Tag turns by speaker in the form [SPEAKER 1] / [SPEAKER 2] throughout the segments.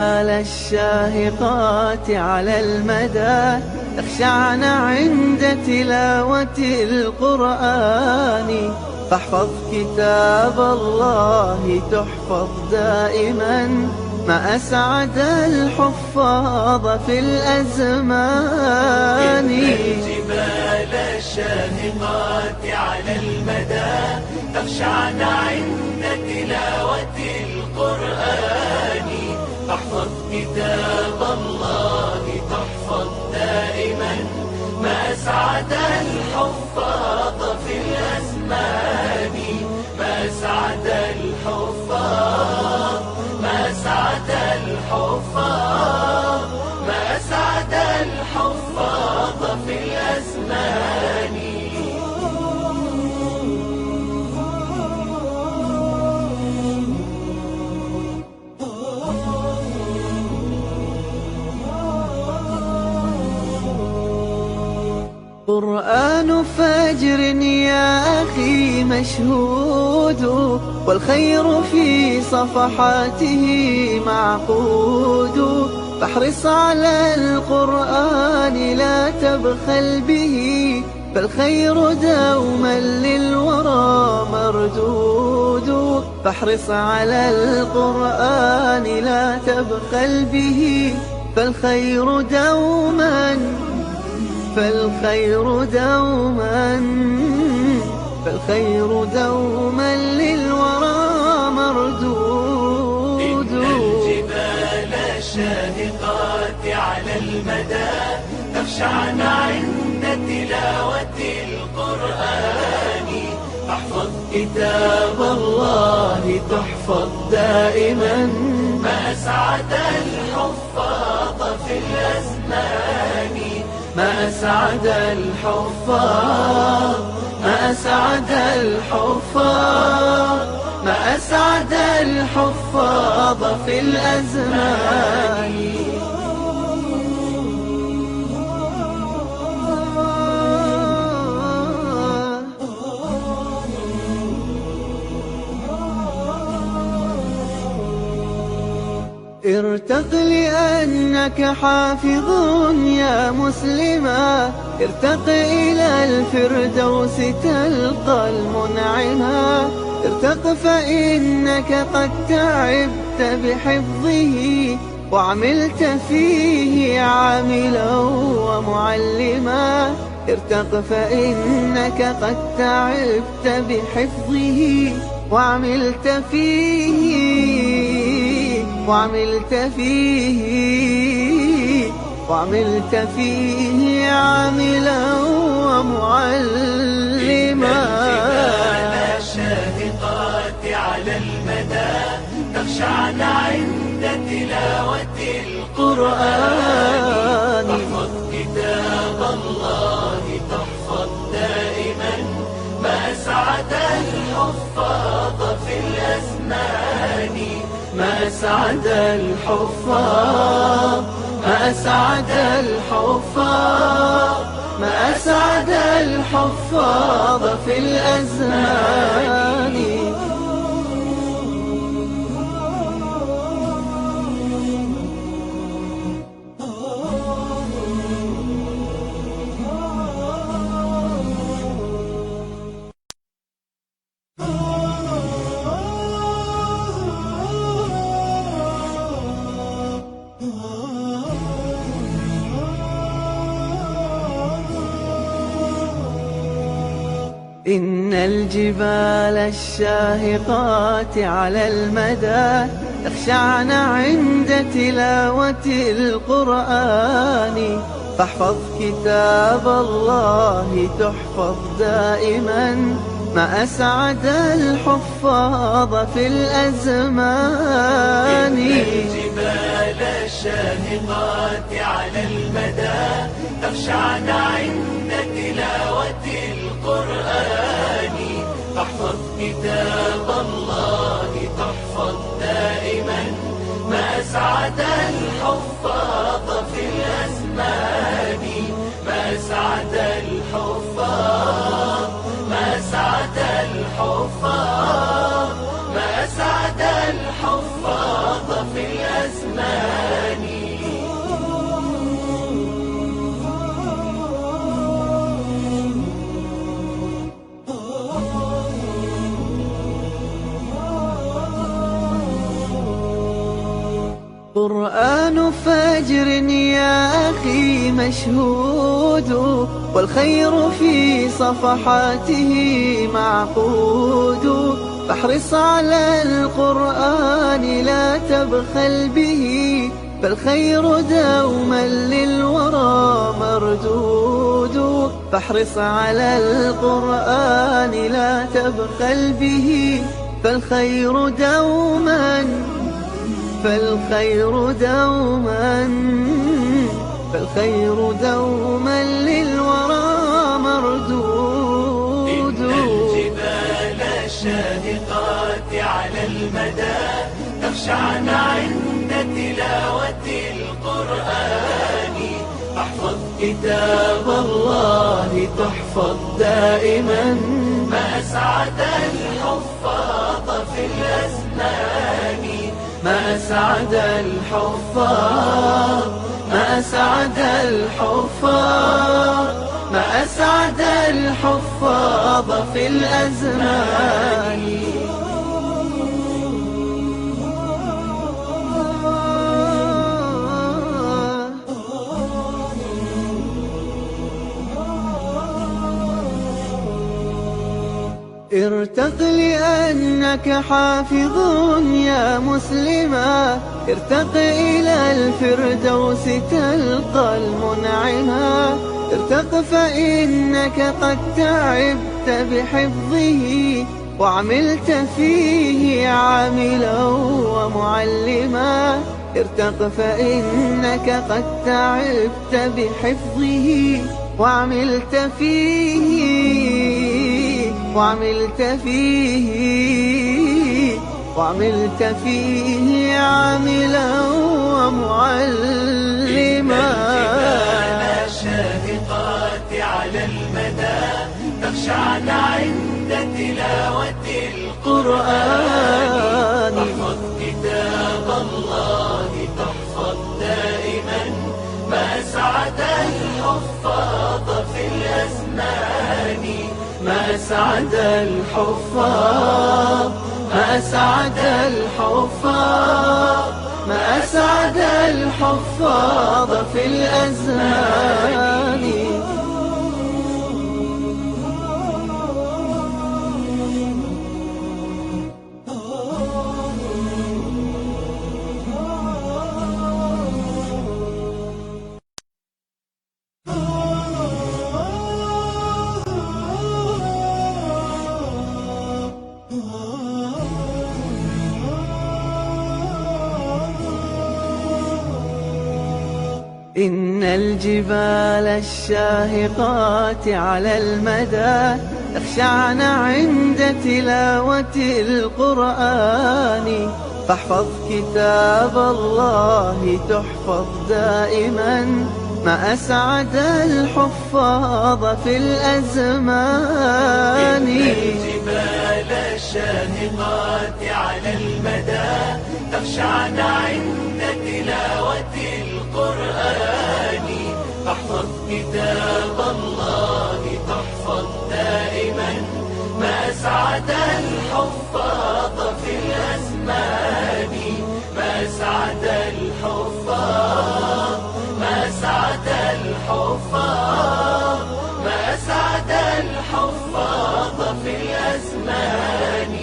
[SPEAKER 1] على الشاهقات على المدى تخشعن عند تلاوة القرآن، فاحفظ كتاب الله تحفظ دائما، ما أسعد الحفاظ في الأزمان.
[SPEAKER 2] إن الجبال الشاهقات على المدى تخشعن عند تلاوة القرآن، فاحفظ كتاب الله تحفظ دائما، ما أسعد الحفاظ في الأزمان. ما أسعد الحفاظ، ما أسعد الحفاظ، ما أسعد الحفاظ في الأزمان.
[SPEAKER 1] قرآن فجر يا أخي مشهود، والخير في صفحاته معقود، فاحرص على القرآن لا تبخل به، فالخير دوما للورى مردود. فاحرص على القرآن لا تبخل به، فالخير دوما للورى مردود.
[SPEAKER 2] إن الجبال الشاهقات على المدى تخشعن عند تلاوة القرآن، فاحفظ كتاب الله تحفظ دائما، ما أسعد الحفاظ في الأزمان. ما أسعد الحفاظ، ما أسعد الحفاظ، ما أسعد الحفاظ في الأزمان. ارتق لأنك حافظ يا مسلما، ارتق إلى الفردوس تلقى المنعما. ارتق فإنك قد تعبت بحفظه، وعملت فيه عاملا ومعلما. ارتق فإنك قد تعبت بحفظه، وعملت فيه عاملا ومعلما. الجبال الشاهقات على المدى تخشعن عند تلاوة القرآن، فاحفظ كتاب الله تحفظ دائما، ما أسعد الحفاظ في الأزمان. ما أسعد الحفاظ، ما أسعد الحفاظ، ما أسعد الحفاظ في الأزمان. إن الجبال الشاهقات على المدى تخشعن عند تلاوة القرآن، فاحفظ كتاب الله تحفظ دائما، ما أسعد الحفاظ في الأزمان. إن الجبال الشاهقات على المدى تخشعن عند تلاوة القرآن، فاحفظ كتاب الله تحفظ دائما، ما أسعد الحفاظ في الأزمان. ما أسعد الحفاظ، ما أسعد الحفاظ، ما أسعد الحفاظ في الأزمان.
[SPEAKER 1] قرآن فجر يا أخي مشهود، والخير في صفحاته معقود. فاحرص على القرآن لا تبخل به، فالخير دوما للورى مردود. فاحرص على القرآن لا تبخل به، فالخير دوما للورى مردود.
[SPEAKER 2] إن الجبال الشاهقات على المدى تخشعن عند تلاوة القرآن. احفظ كتاب الله تحفظ دائما، ما أسعد الحفاظ في الأزمان. ما أسعد الحفاظ، ما أسعد الحفاظ، ما أسعد الحفاظ في الأزمان. ارتق لأنك حافظ يا مسلما، ارتق إلى الفردوس تلقى المنعما. ارتق فإنك قد تعبت بحفظه، وعملت فيه عاملا ومعلما. ارتق فإنك قد تعبت بحفظه، وعملت فيه عاملا ومعلما. الجبال الشاهقات على المدى تخشعن عند تلاوة القرآن. احفظ كتاب الله تحفظ دائما، ما أسعد الحفاظ في الأزمان. ما أسعد الحفاظ، ما أسعد الحفاظ، ما أسعد الحفاظ في الأزمان. إن الجبال الشاهقات على المدى تخشعن عند تلاوة القرآن. فاحفظ كتاب الله تحفظ دائما، ما أسعد الحفاظ في الأزمان. إن الجبال الشاهقات على المدى تخشعن عند تلاوة القرآن. احفظ كتاب الله تحفظ دائما، ما أسعد الحفاظ في الأزمان. ما أسعد الحفاظ، ما أسعد الحفاظ، ما أسعد الحفاظ في الأزمان.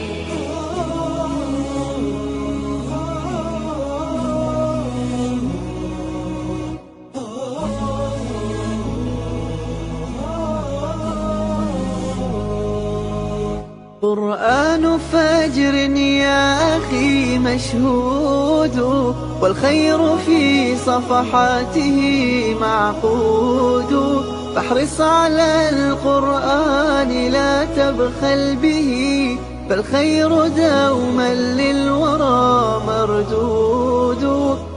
[SPEAKER 1] قرآن فجر يا أخي مشهود، والخير في صفحاته معقود. فاحرص على القرآن لا تبخل به، فالخير دوما للورى مردود.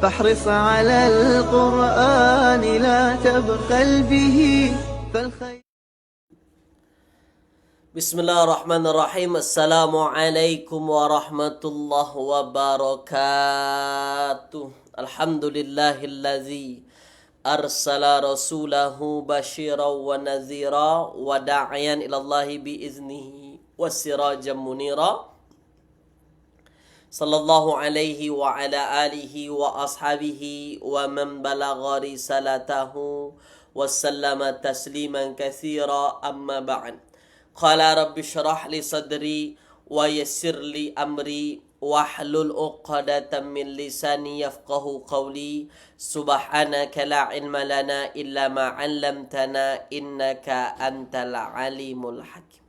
[SPEAKER 1] فاحرص على القرآن لا تبخل به، فالخير.
[SPEAKER 3] Bismillahirrahmanirrahim. Assalamualaikum warahmatullahi wabarakatuh. Alhamdulillahillazi arsala rasulahu basyiran wa nadhira wa da'iyan ilallahi biiznihi wa sirajan munira. sallallahu alaihi wa ala alihi wa ashabihi wa man balagha risalatahu wa sallama tasliman katsira amma ba'd. Qala rabbi shrah li sadri wa yassir li amri wahlul 'uqdatam min lisani yafqahu qawli. Subhanaka la ilma lana illa ma 'allamtana innaka antal alimul hakim.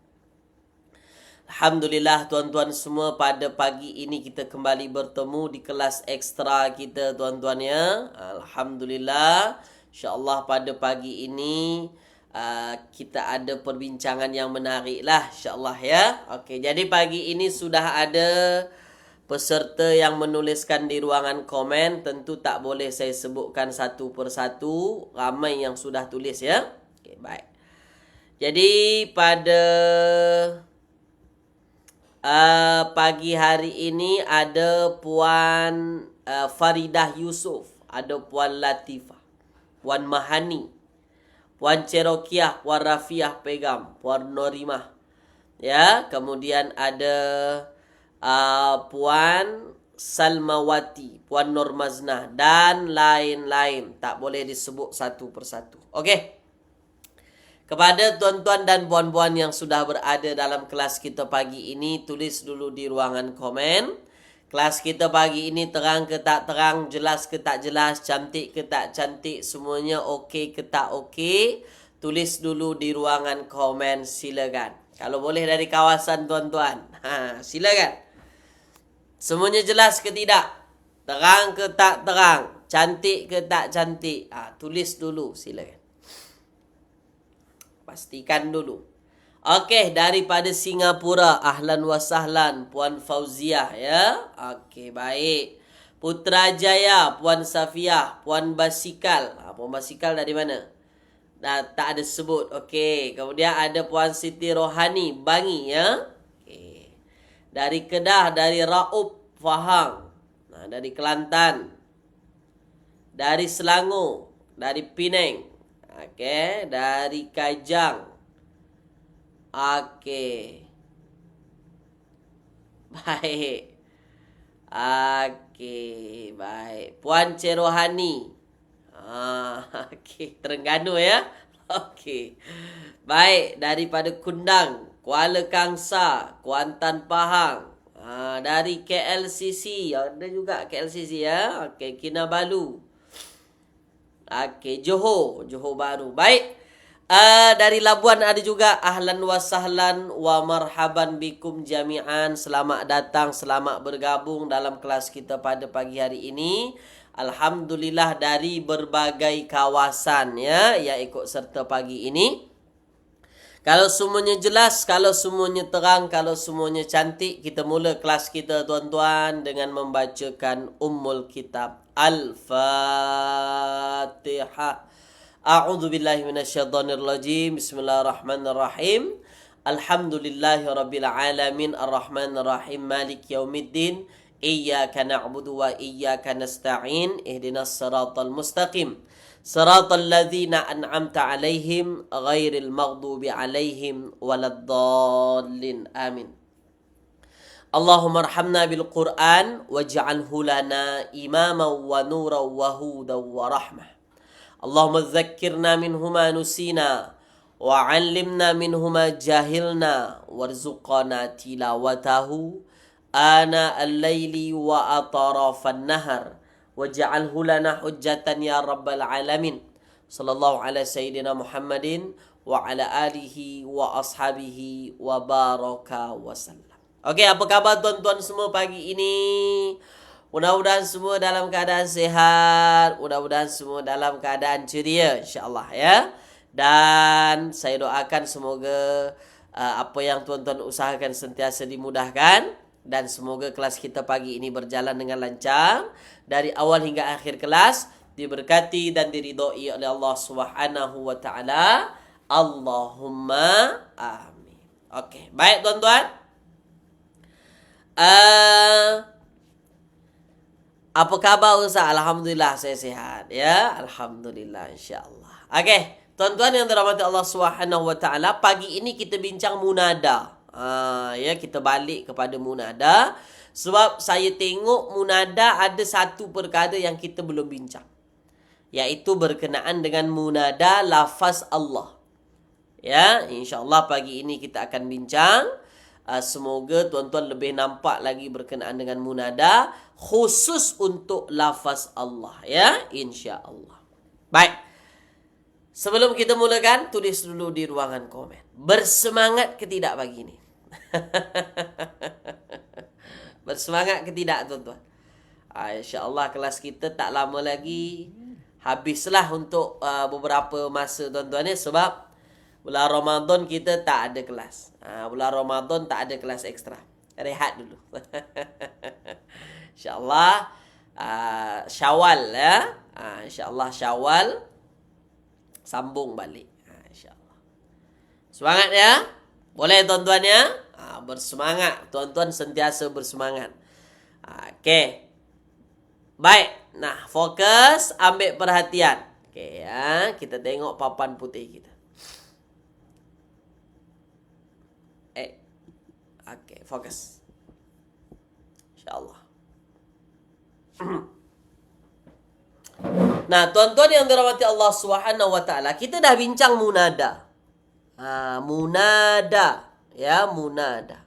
[SPEAKER 3] Alhamdulillah tuan-tuan semua, pada pagi ini kita kembali bertemu di kelas ekstra kita tuan-tuan ya. Alhamdulillah, insya-Allah pada pagi ini kita ada perbincangan yang menarik lah insya-Allah ya. Okey, jadi pagi ini sudah ada peserta yang menuliskan di ruangan komen. Tentu tak boleh saya sebutkan satu persatu, ramai yang sudah tulis ya. Okey, baik. Jadi pada pagi hari ini ada Puan Faridah Yusof, ada Puan Latifah, Puan Mahani, Puan Cerokiah, Puan Rafiah Pegam, Puan Norimah ya. Kemudian ada Puan Salmawati, Puan Normaznah dan lain-lain. Tak boleh disebut satu persatu. Okey. Kepada tuan-tuan dan puan-puan yang sudah berada dalam kelas kita pagi ini, tulis dulu di ruangan komen. Kelas kita pagi ini terang ke tak terang, jelas ke tak jelas, cantik ke tak cantik, semuanya okey ke tak okey. Tulis dulu di ruangan komen, silakan. Kalau boleh dari kawasan tuan-tuan. Silakan. Semuanya jelas ke tidak? Terang ke tak terang? Cantik ke tak cantik? Tulis dulu, silakan. Pastikan dulu. Okey, daripada Singapura, ahlan wa sahlan Puan Fauziah ya. Okey, baik. Putrajaya, Puan Safiah, Puan Basikal. Puan Basikal dari mana? Tak ada sebut. Okey, kemudian ada Puan Siti Rohani, Bangi ya. Okey. Dari Kedah, dari Raub Fahang. Dari Kelantan. Dari Selangor, dari Penang. Okey, dari Kajang. Okey. Baik. Okey, baik. Puan Cerohani. Okey, Terengganu ya. Okey. Baik, daripada Kundang, Kuala Kangsar, Kuantan Pahang. Dari KLCC, ada juga KLCC ya. Okey, Kinabalu. Okey, Johor Bahru. Baik. Dari Labuan ada juga, ahlan wa sahlan wa marhaban bikum jami'an. Selamat datang, selamat bergabung dalam kelas kita pada pagi hari ini. Alhamdulillah dari berbagai kawasan ya yang ikut serta pagi ini. Kalau semuanya jelas, kalau semuanya terang, kalau semuanya cantik, kita mula kelas kita tuan-tuan dengan membacakan Ummul Kitab. Al-Fatihah. A'udzu billahi minasyaitonir rajim. Bismillahirrahmanirrahim. Alhamdulillahirabbil alamin arrahmanir rahim maliki yaumiddin. Iyyaka na'budu wa iyyaka nasta'in. Ihdinas siratal mustaqim. Siratal ladzina an'amta 'alaihim ghairil maghdubi 'alaihim waladdallin. Amin. Allahumma arhamna bil Qur'an waj'alhu lana imaman wa nuran wa hudan wa rahmah. Allahumma dzakkirna minhu ma nusina wa 'allimna minhu ma jahilna warzuqna tilawatahu ana al-laili wa atarafan nahar waj'alhu lana hujjatan ya rabbal alamin. Sallallahu ala sayyidina Muhammadin wa ala alihi wa ashabihi wa baraka wa sallam. Okey, apa khabar tuan-tuan semua pagi ini? Mudah-mudahan semua dalam keadaan sihat, mudah-mudahan semua dalam keadaan ceria insya-Allah ya. Dan saya doakan semoga apa yang tuan-tuan usahakan sentiasa dimudahkan dan semoga kelas kita pagi ini berjalan dengan lancar dari awal hingga akhir kelas, diberkati dan diridhoi oleh Allah Subhanahu wa taala. Allahumma amin. Okey, baik tuan-tuan. Apa khabar Ustaz? Alhamdulillah saya sihat ya. Alhamdulillah insya-Allah. Okey, tuan-tuan yang dirahmati Allah Subhanahu wa taala, pagi ini kita bincang munada. Ya, kita balik kepada munada. Sebab saya tengok munada ada satu perkara yang kita belum bincang, iaitu berkenaan dengan munada lafaz Allah. Ya, insya-Allah pagi ini kita akan bincang. Semoga tuan-tuan lebih nampak lagi berkenaan dengan munada khusus untuk lafaz Allah, ya, insya-Allah. Baik. Sebelum kita mulakan, tulis dulu di ruangan komen. Bersemangat ke tidak pagi ini? Bersemangat ke tidak, tuan-tuan? InsyaAllah kelas kita tak lama lagi habislah untuk beberapa masa, tuan-tuan, ya. Sebab bulan Ramadan kita tak ada kelas. Bulan Ramadan tak ada kelas ekstra. Rehat dulu. InsyaAllah Syawal, ya. InsyaAllah Syawal sambung balik. InsyaAllah. Semangat, ya. Boleh, tuan-tuan, ya. Bersemangat. Tuan-tuan sentiasa bersemangat. Okey. Baik. Nah, fokus, ambil perhatian. Okey, ya. Kita tengok papan putih kita. Okey, fokus. InsyaAllah. Nah, tuan-tuan yang dirahmati Allah Subhanahu wa taala, kita dah bincang munada. Munada. Ya, munada.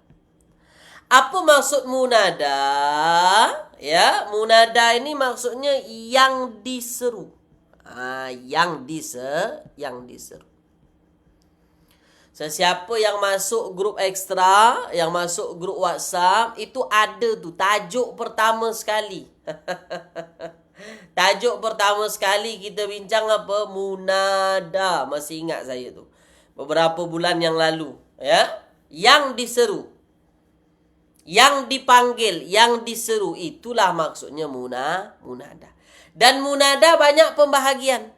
[SPEAKER 3] Apa maksud munada? Ya, munada ini maksudnya yang diseru. Yang diseru. Sesiapa yang masuk grup ekstra, yang masuk grup WhatsApp, itu ada tu tajuk pertama sekali. Tajuk pertama sekali kita bincang apa? Munada. Masih ingat saya tu. Beberapa bulan yang lalu, ya. Yang diseru, yang dipanggil, yang diseru, itulah maksudnya munada. Dan munada banyak pembahagian.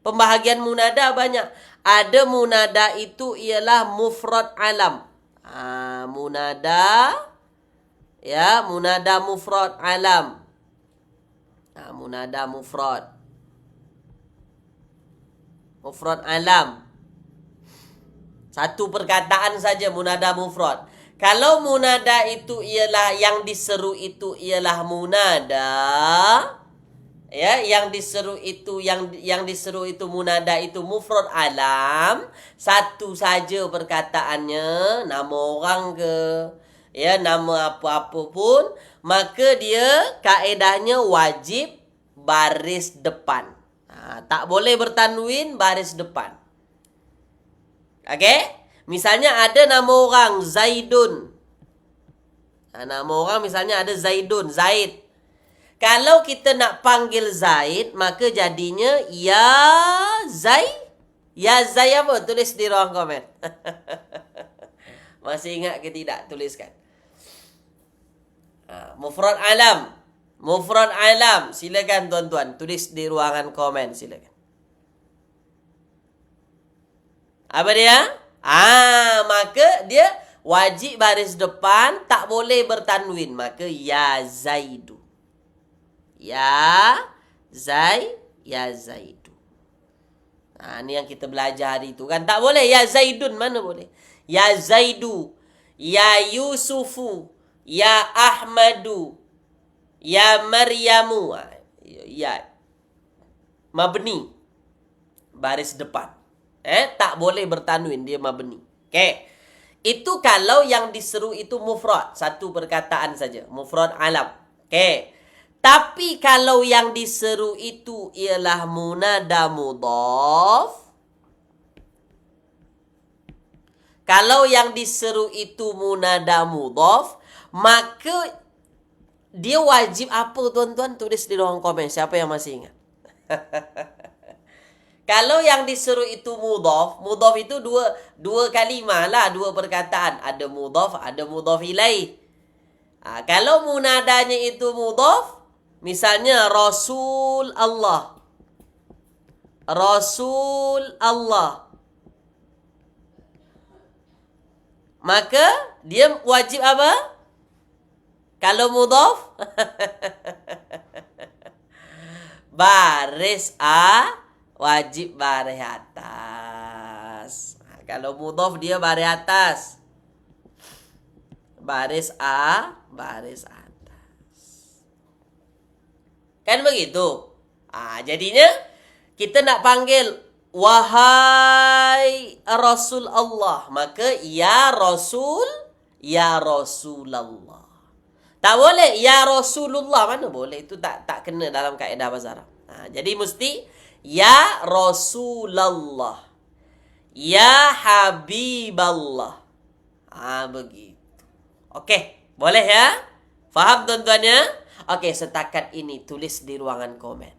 [SPEAKER 3] Pembahagian munada banyak. Ada munada itu ialah mufrad alam. Munada, ya, munada mufrad alam. Munada mufrad. Mufrad alam. Satu perkataan saja munada mufrad. Kalau munada itu ialah yang diseru itu ialah munada, ya, yang diseru itu yang diseru itu munada itu mufrad alam, satu saja perkataannya, nama orang ke, ya, nama apa-apa pun, maka dia kaedahnya wajib baris depan. Tak boleh bertanwin, baris depan. Okey? Misalnya ada nama orang Zaidun. Nama orang misalnya ada Zaidun, Zaid. Kalau kita nak panggil Zaid, maka jadinya ya Zai. Ya Zai apa? Tulis di ruang komen. Masih ingat ke tidak? Tuliskan. Mufrad alam. Mufrad alam. Silakan tuan-tuan, tulis di ruangan komen, silakan. Apa dia? Maka dia wajib baris depan, tak boleh bertanwin. Maka ya Zaidu. Ya Zaidu. Ni yang kita belajar hari tu kan. Tak boleh ya Zaidun, mana boleh? Ya Zaidu, ya Yusufu, ya Ahmadu, ya Maryamu. Ya mabni, baris depan. Tak boleh bertanwin, dia mabni. Okey. Itu kalau yang diseru itu mufrad, satu perkataan saja, mufrad alam. Okey. Tapi kalau yang diseru itu ialah munada mudhaf, kalau yang diseru itu munada mudhaf, maka dia wajib apa, tuan-tuan? Tulis di ruang komen siapa yang masih ingat. Kalau yang disuruh itu mudhaf, mudhaf itu dua kalimah lah, dua perkataan. Ada mudhaf, ada mudhaf ilaih. Kalau munadanya itu mudhaf, misalnya Rasul Allah. Rasul Allah. Maka dia wajib apa? Kalau mudhaf baris wajib baris atas. Kalau mudhaf dia baris atas. Baris baris atas. Kan begitu. Jadinya kita nak panggil wahai Rasul Allah, maka ya Rasul, ya Rasulullah. Tak boleh ya Rasulullah, mana boleh, itu tak kena dalam kaedah bahasa Arab. Jadi mesti ya Rasulullah, ya Habiballah. Begitu. Okey, boleh ya? Faham tuan-tuannya? Okey, setakat ini tulis di ruangan komen.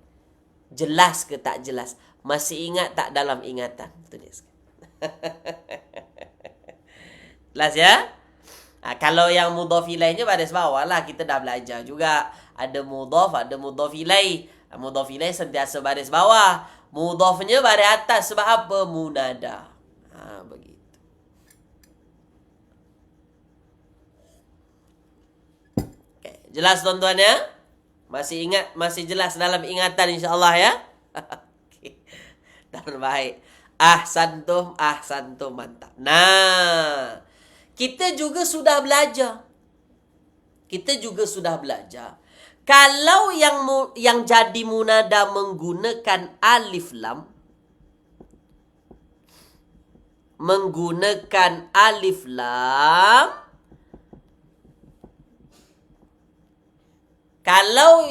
[SPEAKER 3] Jelas ke tak jelas? Masih ingat tak dalam ingatan? Tulis. Jelas ya? Kalau yang mudhaf ilaihnya baris bawah lah, kita dah belajar juga. Ada mudhaf, ada mudhaf ilaih. Mudhaf ilaih sentiasa baris bawah. Mudhafnya baris atas. Sebab apa? Munada. Begitu. Okay. Jelas tuan-tuan ya? Masih ingat, masih jelas dalam ingatan insya-Allah ya? Okay. Terbaik. Ahsantum, ahsantum, mantap. Nah, kita juga sudah belajar. Kalau yang jadi munada menggunakan alif lam, kalau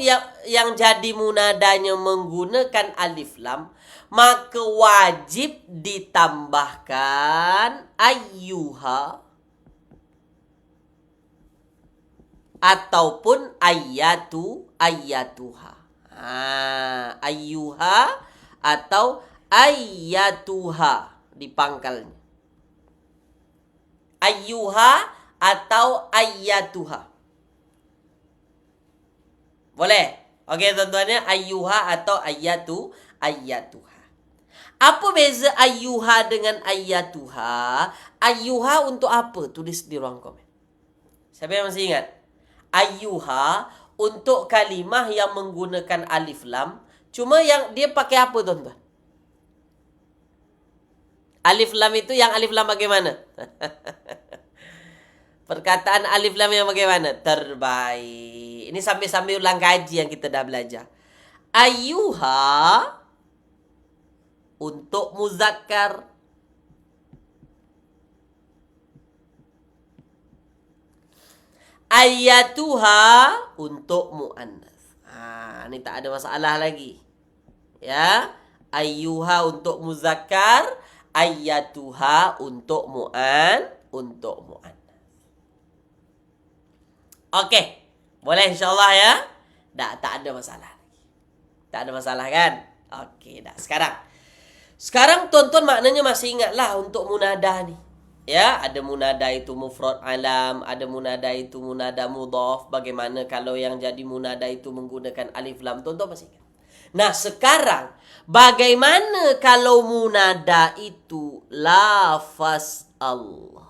[SPEAKER 3] yang jadi munadanya menggunakan alif lam, maka wajib ditambahkan ayyuha ataupun ayyatuha. Ayyuha atau ayyatuha di pangkalnya. Ayyuha atau ayyatuha. Boleh? Okey tuan-tuannya, ayyuha atau ayyatuha. Apa beza ayyuha dengan ayyatuha? Ayyuha untuk apa? Tulis di ruang komen. Siapa yang masih ingat? Ayyuha untuk kalimah yang menggunakan alif lam. Cuma yang dia pakai apa tuan-tuan? Alif lam itu yang alif lam bagaimana? Perkataan alif lam yang bagaimana? Terbaik. Ini sambil ulang kaji yang kita dah belajar. Ayyuha untuk muzakkar. Ayyatuha untuk muannas. Ini tak ada masalah lagi. Ya. Ayyuha untuk muzakkar, ayyatuha untuk muannas. Okey. Boleh insya-Allah ya? Tak ada masalah lagi. Tak ada masalah kan? Okey dah. Sekarang tuan-tuan maknanya masih ingatlah untuk munada ni. Ya, ada munada itu mufrad alam, ada munada itu munada mudhaf. Bagaimana kalau yang jadi munada itu menggunakan alif lam? Tuan-tuan masih ingat? Nah, sekarang bagaimana kalau munada itu lafaz Allah?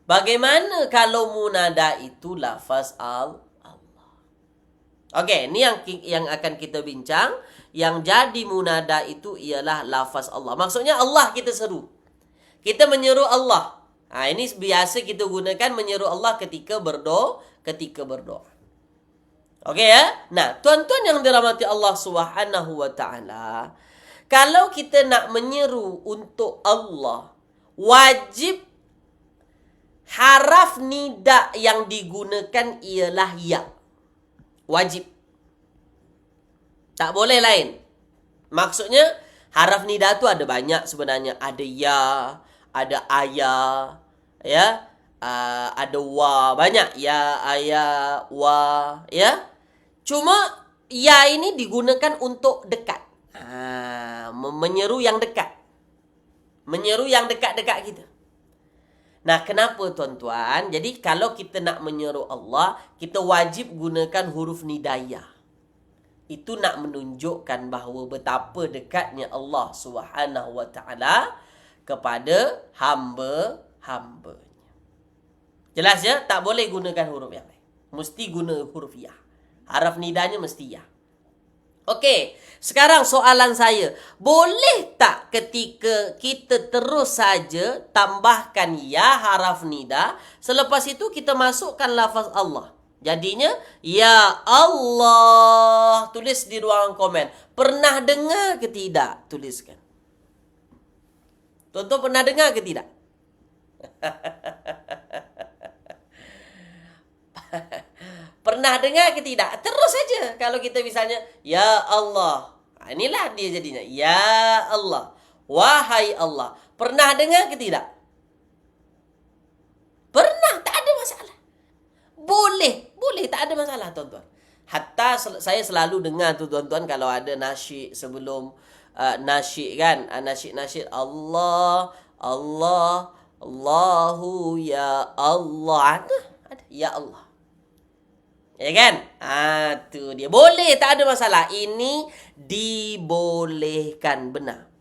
[SPEAKER 3] Bagaimana kalau munada itu lafaz Allah? Okey, ini yang akan kita bincang. Yang jadi munada itu ialah lafaz Allah. Maksudnya Allah kita seru. Kita menyeru Allah. Ini biasa kita gunakan menyeru Allah ketika berdoa. Okey ya? Nah, tuan-tuan yang dirahmati Allah Subhanahu wa taala, kalau kita nak menyeru untuk Allah, wajib haraf nida yang digunakan ialah ya. Wajib. Tak boleh lain. Maksudnya haraf nida tu ada banyak sebenarnya. Ada ya, ada ayah, ya, ada wa, banyak ya, ayah, wa, ya. Cuma ya ini digunakan untuk dekat. Menyeru yang dekat. Menyeru yang dekat-dekat kita. Nah, kenapa tuan-tuan? Jadi kalau kita nak menyeru Allah, kita wajib gunakan huruf nidayah. Itu nak menunjukkan bahawa betapa dekatnya Allah Subhanahu wa taala kepada hamba-hambanya. Jelas ya? Tak boleh gunakan huruf yang lain. Mesti guna huruf ya. Haraf nidanya mesti ya. Okey, sekarang soalan saya, boleh tak ketika kita terus saja tambahkan ya haraf nida, selepas itu kita masukkan lafaz Allah? Jadinya, ya Allah. Tulis di ruangan komen. Pernah dengar ke tidak? Tuliskan. Tuan-tuan pernah dengar ke tidak? Pernah dengar ke tidak? Terus saja. Kalau kita misalnya, ya Allah. Inilah dia jadinya. Ya Allah. Wahai Allah. Pernah dengar ke tidak? Pernah. Tak ada masalah. Boleh. Boleh. Tak ada masalah, tuan-tuan. Hatta saya selalu dengar tu, tuan-tuan, kalau ada nasyid sebelum nasyid kan. Nasyid-nasyid. Allah. Allah. Allahu ya Allah. Ada. Ya Allah. Ya kan? Tu dia. Boleh, tak ada masalah. Ini dibolehkan, benar.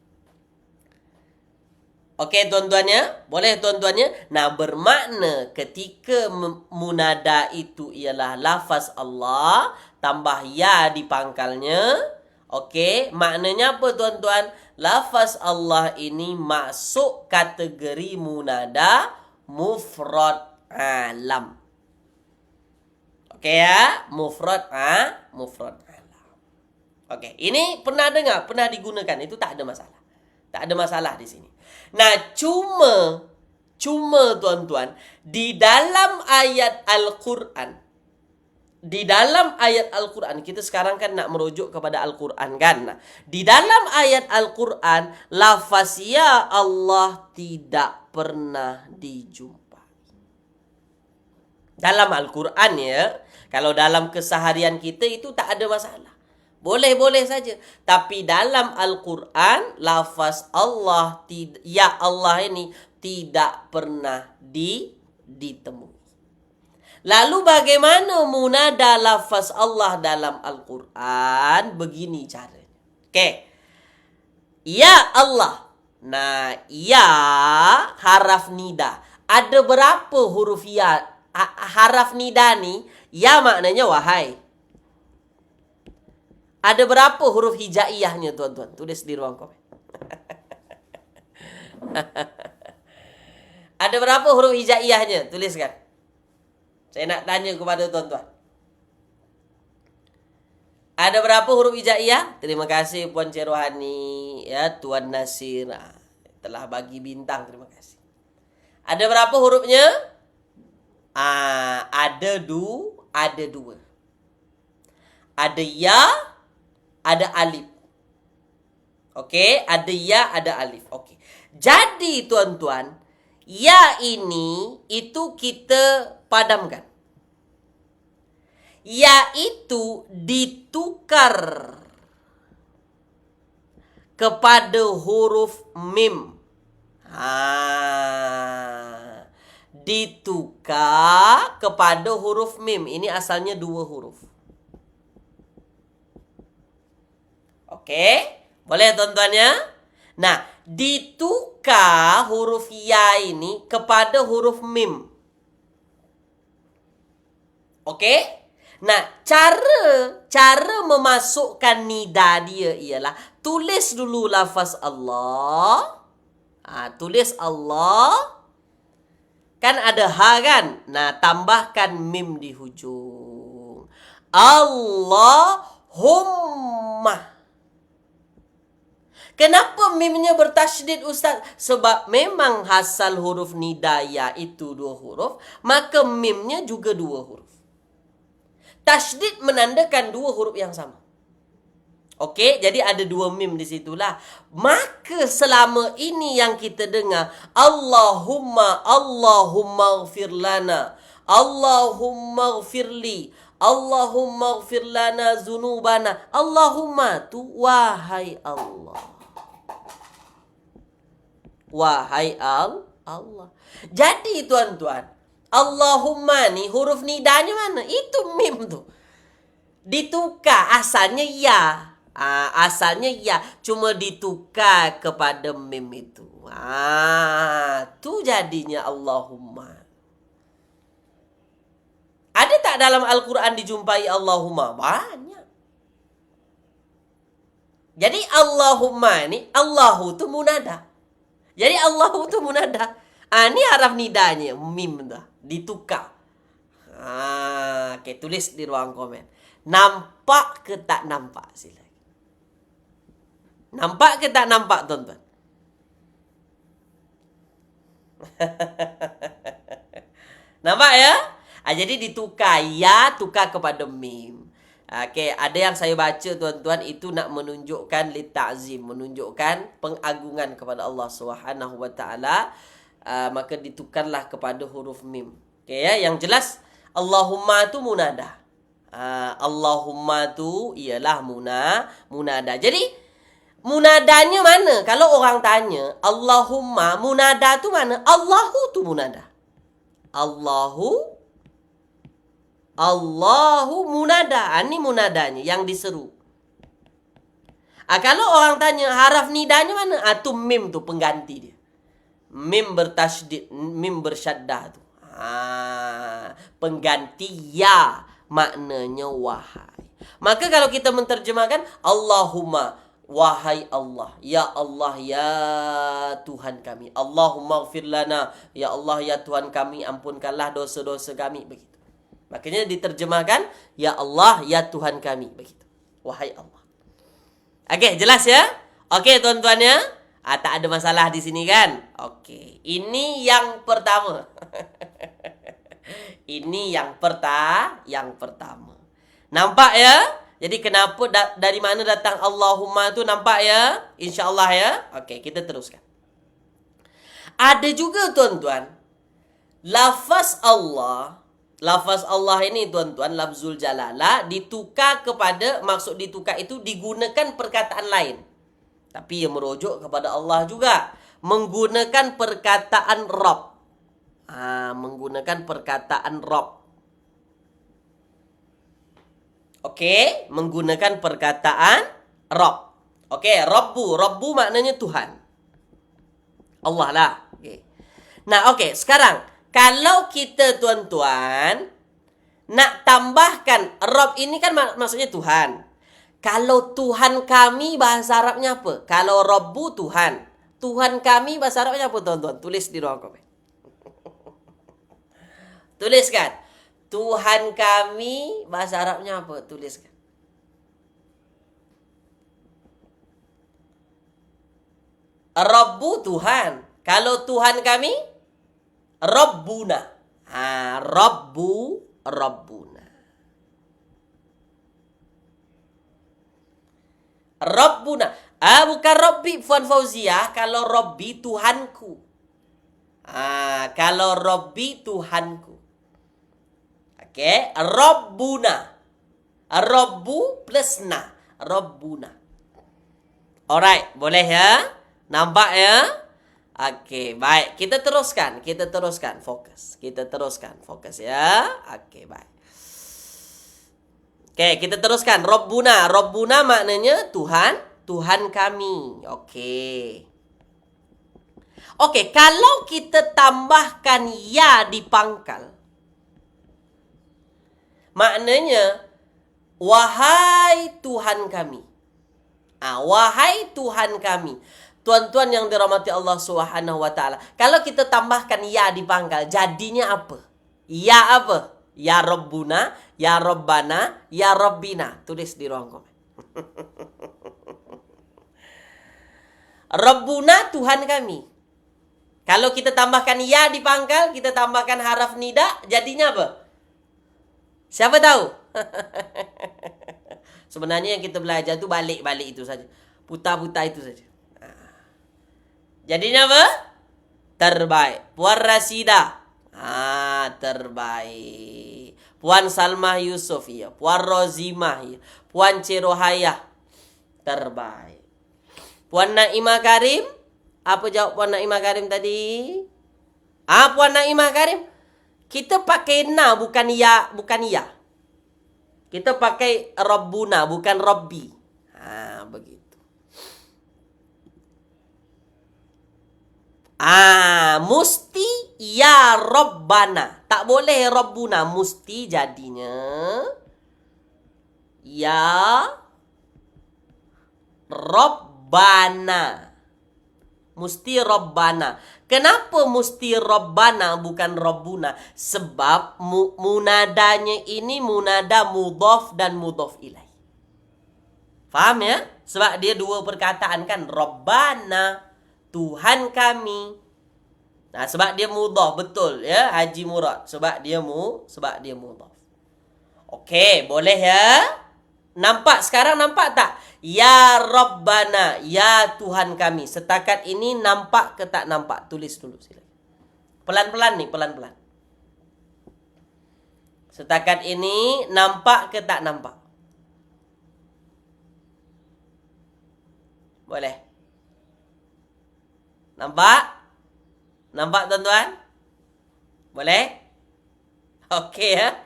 [SPEAKER 3] Okey, tuan-tuannya? Boleh, tuan-tuannya? Nah, bermakna ketika munada itu ialah lafaz Allah, tambah ya di pangkalnya. Okey, maknanya apa, tuan-tuan? Lafaz Allah ini masuk kategori munada mufrad alam. Okey ya, mufrad alam. Okey, ini pernah dengar, pernah digunakan, itu tak ada masalah. Tak ada masalah di sini. Nah, cuma tuan-tuan, di dalam ayat Al-Quran, kita sekarang kan nak merujuk kepada Al-Quran kan. Nah, di dalam ayat Al-Quran, lafaz ya Allah tidak pernah dijumpai. Dalam Al-Quran ya. Kalau dalam keseharian kita itu tak ada masalah. Boleh-boleh saja. Tapi dalam Al-Quran, lafaz Allah, ya Allah ini tidak pernah ditemui. Lalu bagaimana munada lafaz Allah dalam Al-Quran? Begini caranya. Okey. Ya Allah. Nah, ya haraf nida. Ada berapa huruf ya? Haraf nida ni, ya maknanya wahai. Ada berapa huruf hijaiyahnya, tuan-tuan? Tulis di ruang komen. Ada berapa huruf hijaiyahnya? Tuliskan. Saya nak tanya kepada tuan-tuan. Ada berapa huruf hijaiyah? Terima kasih Puan Cerohani, ya, Tuan Nasir telah bagi bintang, terima kasih. Ada berapa hurufnya? Ada dua. Ada ya, ada alif. Okey, ada ya, ada alif. Okey. Jadi tuan-tuan, ya ini itu kita padamkan. Ya itu ditukar kepada huruf mim. Ditukar kepada huruf mim. Ini asalnya 2 huruf. Okey? Boleh, tuan-tuan ya? Nah, ditukar huruf ya ini kepada huruf mim. Okey? Nah, cara memasukkan nida dia ialah tulis dulu lafaz Allah. Tulis Allah. Kan ada ha kan? Nah, tambahkan mim di hujung. Allahumma. Kenapa mimnya bertasydid, Ustaz? Sebab memang hasal huruf nidaya itu 2 huruf, maka mimnya juga 2 huruf. Tasydid menandakan 2 huruf yang sama. Okey, jadi ada 2 mim di situlah. Maka selama ini yang kita dengar, Allahumma ighfir lana, Allahumma ighfirli, Allahumma ighfir lana zunubana. Allahumma tu wahai Allah. Wahai Allah. Jadi tuan-tuan, Allahumma ni huruf nidanya mana? Itu mim tu. Ditukar, asalnya ya. Asalnya ya, cuma ditukar kepada mim itu. Tu jadinya Allahumma. Ada tak dalam Al-Quran dijumpai Allahumma? Banyak. Jadi Allahumma ini, Allahu tu munada. Jadi Allahu tu munada. Ini haraf nidanya, mim dah. Ditukar. Okey, tulis di ruang komen. Nampak ke tak nampak? Silakan. Nampak ke tak nampak, tuan-tuan? Nampak ya? Jadi ditukar. Ya, tukar kepada mim. Okey, ada yang saya baca, tuan-tuan, itu nak menunjukkan lita'zim, menunjukkan pengagungan kepada Allah Subhanahu wa taala. Maka ditukarlah kepada huruf mim. Okey ya, yang jelas Allahumma tu munada. Allahumma tu ialah munada. Jadi munadanya mana? Kalau orang tanya, Allahumma, munada tu mana? Allahu tu munada. Allahu munada. Ini munadanya yang diseru. Kalau orang tanya haraf nidanya mana? Tu mim tu pengganti dia. Mim bertasydid, mim bersyaddah tu. Pengganti ya, maknanya wahai. Maka kalau kita menterjemahkan Allahumma, wahai Allah, ya Allah, ya Tuhan kami. Allahumma ighfir lana, ya Allah, ya Tuhan kami, ampunkanlah dosa-dosa kami, begitu. Makanya diterjemahkan ya Allah, ya Tuhan kami, begitu. Wahai Allah. Okey, jelas ya? Okey, tuan-tuan ya. Tak ada masalah di sini kan? Okey, ini yang pertama. Ini yang pertama. Nampak ya? Jadi kenapa dari mana datang Allahumma tu, nampak ya? InsyaAllah ya. Okey, kita teruskan. Ada juga, tuan-tuan, lafaz Allah ini, tuan-tuan, lafzul jalalah ditukar kepada, maksud ditukar itu digunakan perkataan lain. Tapi ia merujuk kepada Allah juga. Menggunakan perkataan Rabb. Menggunakan perkataan Rabb. Okey, menggunakan perkataan Rabb. Okey, Rabbu maknanya Tuhan. Allah lah. Okey. Nah, okey, sekarang kalau kita, tuan-tuan, nak tambahkan Rabb ini kan maksudnya Tuhan. Kalau Tuhan kami bahasa Arabnya apa? Kalau Rabbu Tuhan. Tuhan kami bahasa Arabnya apa, tuan-tuan? Tulis di ruang komen. Tuliskan. Tuhan kami bahasa Arabnya apa? Tuliskan. Rabbu Tuhan. Kalau Tuhan kami, Rabbuna. Rabbuna. Rabbuna. Bukan Rabbi, Puan Fauzia. Kalau Rabbi, Tuhanku. Kalau Rabbi, Tuhanku. Okey. Rabbuna. Rabbu plus na. Rabbuna. Alright. Boleh ya? Nampak ya? Okey. Baik. Kita teruskan. Fokus. Fokus ya. Okey. Baik. Okey, kita teruskan. Rabbuna. Rabbuna maknanya Tuhan. Tuhan kami. Okey. Okey, kalau kita tambahkan ya di pangkal, maknanya wahai Tuhan kami. Wahai Tuhan kami. Tuan-tuan yang dirahmati Allah Subhanahu wa taala. Kalau kita tambahkan ya di pangkal, jadinya apa? Ya apa? Ya Rabbuna, ya Rabbana, ya Rabbina. Tulis di ruang komen. Rabbuna, Tuhan kami. Kalau kita tambahkan ya di pangkal, kita tambahkan haraf nida, jadinya apa? Siapa tahu? Sebenarnya yang kita belajar tu balik-balik itu saja. Putar-putar itu saja. Jadinya apa? Terbaik. Puan Rasida. Terbaik. Puan Salmah Yusuf, ya. Puan Rozimah, ya. Puan Cerohaya. Terbaik. Puan Naimah Karim. Apa jawab Puan Naimah Karim tadi? Puan Naimah Karim. Kita pakai na, bukan ya. Kita pakai Rabbuna, bukan Rabbi. Begitu. Musti ya Rabbana. Tak boleh Rabbuna. Musti jadinya ya Rabbana. Mesti Rabbana. Kenapa mesti Rabbana bukan Rabbuna? Sebab munadanya ini munada mudhaf dan mudhaf ilaih. Faham ya? Sebab dia dua perkataan kan. Rabbana, Tuhan kami. Nah, sebab dia mudhaf, betul ya Haji Murad. Sebab dia mudhaf. Okey, boleh ya? Nampak sekarang, nampak tak? Ya Rabbana, ya Tuhan kami. Setakat ini nampak ke tak nampak? Tulis dulu silakan. Pelan-pelan nih, pelan-pelan. Setakat ini nampak ke tak nampak? Boleh. Nampak? Nampak tuan-tuan? Boleh? Okey ya.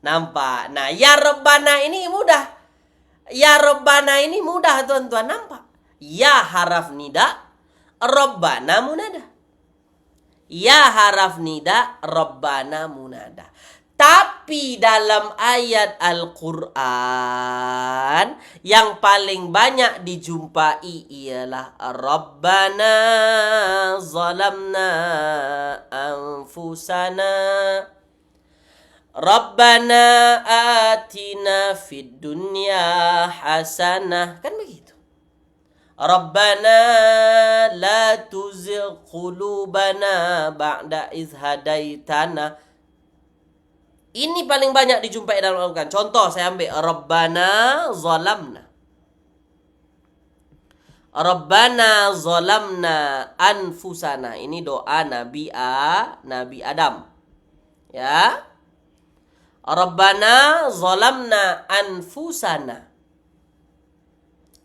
[SPEAKER 3] Nampak. Nah, ya Rabbana ini mudah. Ya Rabbana ini mudah tuan-tuan, nampak? Ya haraf nida, Rabbana munada. Ya haraf nida, Rabbana munada. Tapi dalam ayat Al-Quran yang paling banyak dijumpai ialah Rabbana zalamna anfusana, Rabbana atina fid dunya hasanah. Kan begitu. Rabbana la tuzigh qulubana ba'da idh hadaitana. Ini paling banyak dijumpai dalam Al-Quran. Contoh saya ambil Rabbana zalamna. Rabbana zalamna anfusana. Ini doa Nabi Adam. Ya. Rabbana zalamna anfusana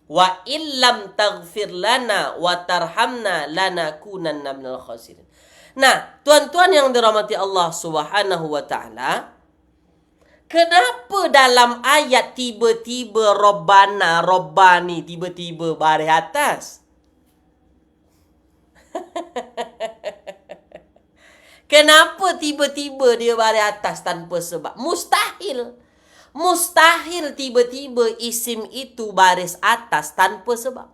[SPEAKER 3] wa illam taghfir lana wa tarhamna lanakunanna minal khasirin. Nah, tuan-tuan yang dirahmati Allah Subhanahu wa taala, kenapa dalam ayat tiba-tiba Rabbana, Rabbani tiba-tiba baris atas? Kenapa tiba-tiba dia baris atas tanpa sebab? Mustahil. Mustahil tiba-tiba isim itu baris atas tanpa sebab.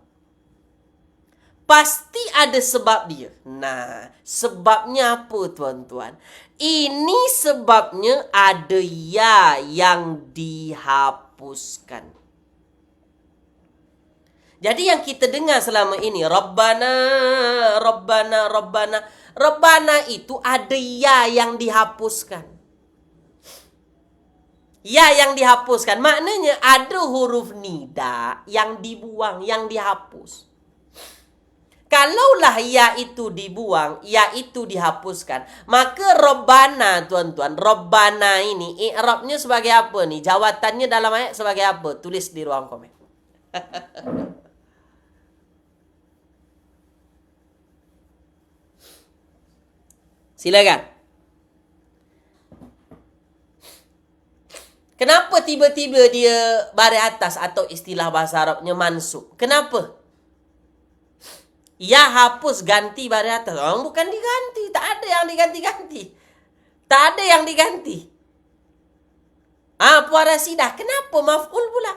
[SPEAKER 3] Pasti ada sebab dia. Nah, sebabnya apa tuan-tuan? Ini sebabnya ada ya yang dihapuskan. Jadi yang kita dengar selama ini, Rabbana, Rabbana, Rabbana. Rabbana itu ada ya yang dihapuskan. Ya yang dihapuskan. Maknanya ada huruf nida yang dibuang, yang dihapus. Kalaulah ya itu dibuang, ya itu dihapuskan, maka Rabbana tuan-tuan, Rabbana ini i'rabnya sebagai apa nih? Jawatannya dalam ayat sebagai apa? Tulis di ruang komen. Silakan. Kenapa tiba-tiba dia baris atas atau istilah bahasa Arabnya mansub? Kenapa? Ya hapus ganti baris atas. Oh, bukan diganti. Tak ada yang diganti-ganti. Tak ada yang diganti. Puan Rasidah. Kenapa maf'ul pula?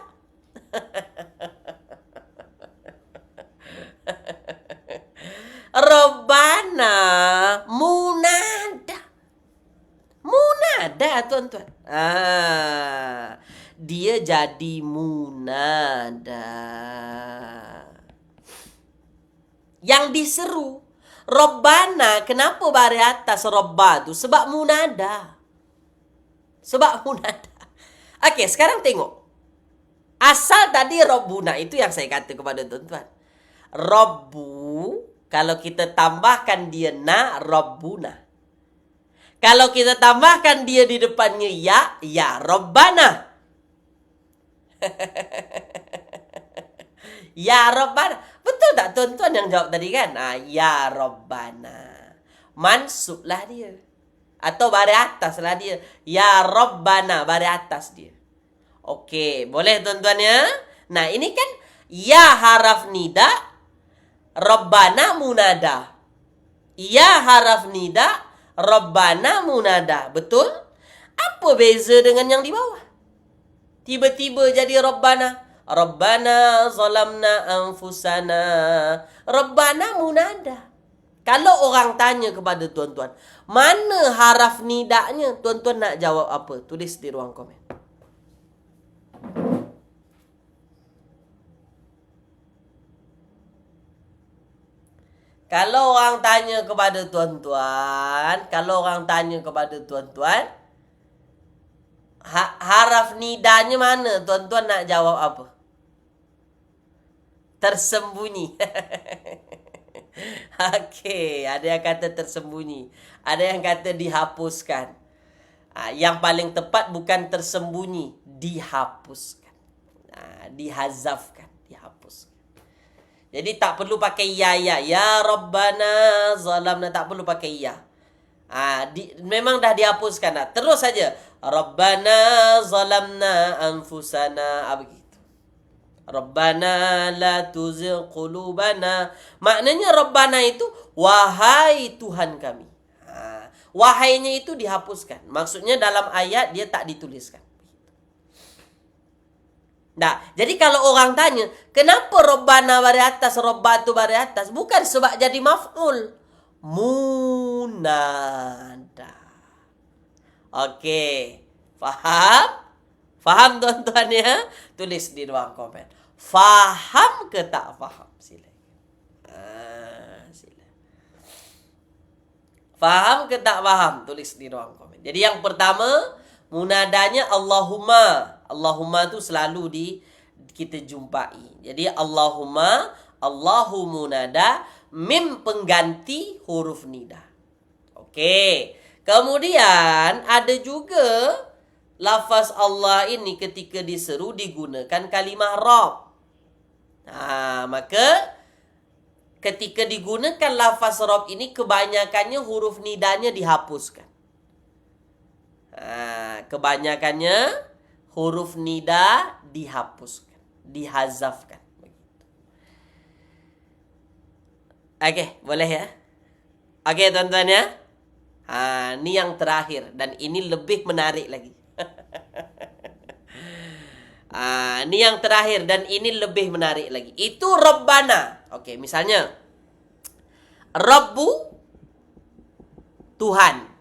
[SPEAKER 3] Rabbana munada. Munada tuan-tuan. Dia jadi munada. Yang diseru. Rabbana, kenapa baris atas Rabba tu? Sebab munada. Sebab munada. Okey, sekarang tengok. Asal tadi Rabbuna, itu yang saya kata kepada tuan-tuan. Rabbu, kalau kita tambahkan dia na, Rabbuna. Kalau kita tambahkan dia di depannya ya Rabbana. Ya Rabbana. Betul tak tuan-tuan yang jawab tadi kan? Ya Rabbana. Mansublah dia. Atau baris atas lah dia. Ya Rabbana, baris atas dia. Okey, boleh tuan-tuan ya? Nah, ini kan ya haraf nida, Rabbana munada. Ya haraf nida, Rabbana munada. Betul? Apa beza dengan yang di bawah? Tiba-tiba jadi Rabbana. Rabbana zalamna anfusana. Rabbana munada. Kalau orang tanya kepada tuan-tuan, mana haraf nidanya? Tuan-tuan nak jawab apa? Tulis di ruang komen. Kalau orang tanya kepada tuan-tuan, haraf nidanya mana? Tuan-tuan nak jawab apa? Tersembunyi. Okey, ada yang kata tersembunyi, ada yang kata dihapuskan. Yang paling tepat bukan tersembunyi, dihapuskan. Dihazafkan, dihapuskan. Jadi tak perlu pakai ya. Ya Rabbana zalamna, tak perlu pakai ya. Memang dah dihapuskan dah. Terus saja. Rabbana zalamna anfusana. Begitu. Rabbana la tuzigh qulubana. Maknanya Rabbana itu wahai Tuhan kami. Wahainya itu dihapuskan. Maksudnya dalam ayat dia tak dituliskan. Nah, jadi kalau orang tanya, kenapa Rabbana bari atas, Rabbatu bari atas? Bukan sebab jadi maf'ul. Munada. Okey. Faham? Faham tuan-tuan ya? Tulis di ruang komen. Faham ke tak faham? Sila. Sila. Faham ke tak faham? Tulis di ruang komen. Jadi yang pertama, munadanya Allahumma. Allahumma tu selalu kita jumpai. Jadi Allahumma, Allahu munada, mim pengganti huruf nida. Okey. Kemudian ada juga lafaz Allah ini ketika diseru digunakan kalimah Rabb. Maka ketika digunakan lafaz Rabb ini kebanyakannya huruf nidanya dihapuskan. Kebanyakannya huruf nida dihapuskan, dihazafkan. Okey, boleh ya? Okey tuan-tuan ya. Ini yang terakhir dan ini lebih menarik lagi. Ini yang terakhir dan ini lebih menarik lagi. Itu Rabbana. Okey, misalnya Rabbu Tuhan.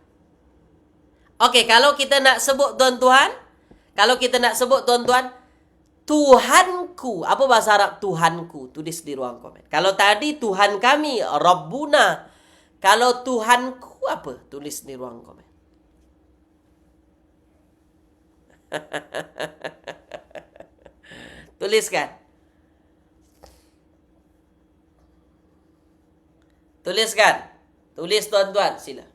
[SPEAKER 3] Okey, kalau kita nak sebut tuan-tuan, Tuhanku. Apa bahasa Arab Tuhanku? Tulis di ruang komen. Kalau tadi Tuhan kami, Rabbuna. Kalau Tuhanku apa? Tulis di ruang komen. Tuliskan. Tulis tuan-tuan, sila.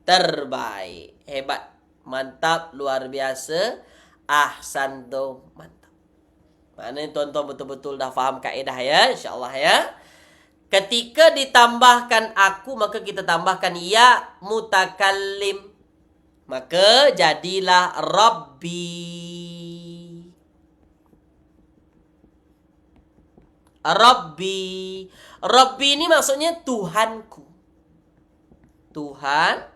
[SPEAKER 3] Terbaik. Hebat. Mantap. Luar biasa. Ahsantum. Mantap. Maknanya tuan-tuan betul-betul dah faham kaedah ya. InsyaAllah ya. Ketika ditambahkan aku, maka kita tambahkan ya mutakallim. Maka jadilah Rabbi. Rabbi. Rabbi ini maksudnya Tuhanku. Tuhanku.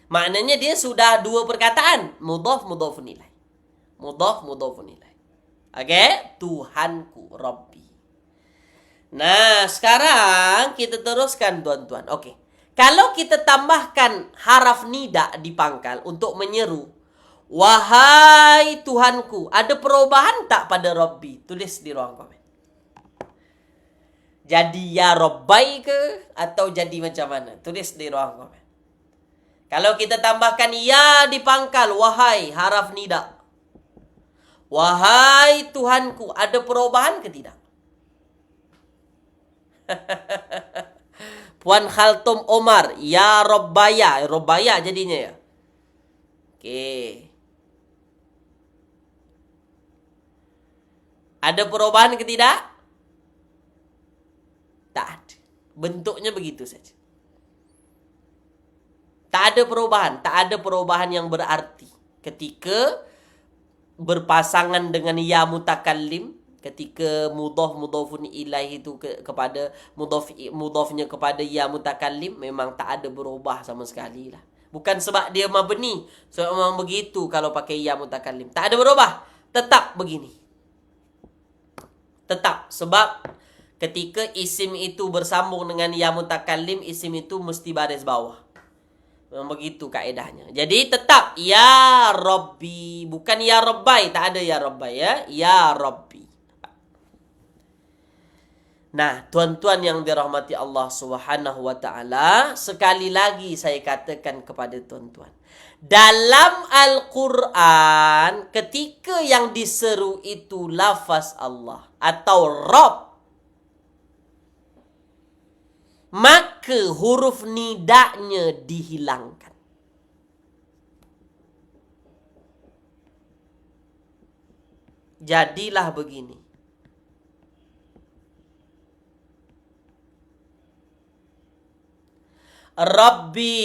[SPEAKER 3] Maknanya dia sudah dua perkataan. Mudhaf, mudhafun ilaih. Mudhaf, mudhafun ilaih. Okey? Tuhanku, Rabbi. Nah, sekarang kita teruskan tuan-tuan. Okey. Kalau kita tambahkan haraf nida di pangkal untuk menyeru, wahai Tuhanku, ada perubahan tak pada Rabbi? Tulis di ruang komen. Jadi ya Rabbai ke? Atau jadi macam mana? Tulis di ruang komen. Kalau kita tambahkan ya di pangkal, wahai, haraf nida. Wahai Tuhanku, ada perubahan ke tidak? Puan Khaltum Omar, ya Rabbaya. Rabbaya jadinya ya. Okey. Ada perubahan ke tidak? Tak ada. Bentuknya begitu saja. Tak ada perubahan. Tak ada perubahan yang berarti. Ketika berpasangan dengan ya mutakallim, ketika mudhafun ilaih itu kepada mudhafnya kepada ya mutakallim, memang tak ada berubah sama sekali lah. Bukan sebab dia mabni. Sebab memang begitu kalau pakai ya mutakallim. Tak ada berubah. Tetap begini. Tetap. Sebab ketika isim itu bersambung dengan ya mutakallim, isim itu mesti baris bawah. Memang begitu kaedahnya. Jadi tetap ya Rabbi. Bukan ya Rabbai. Tak ada ya Rabbai ya. Ya Rabbi. Nah, tuan-tuan yang dirahmati Allah Subhanahu wa taala, sekali lagi saya katakan kepada tuan-tuan. Dalam Al-Quran, ketika yang diseru itu lafaz Allah atau Rabb, maka huruf nidanya dihilangkan. Jadilah begini. Rabbi.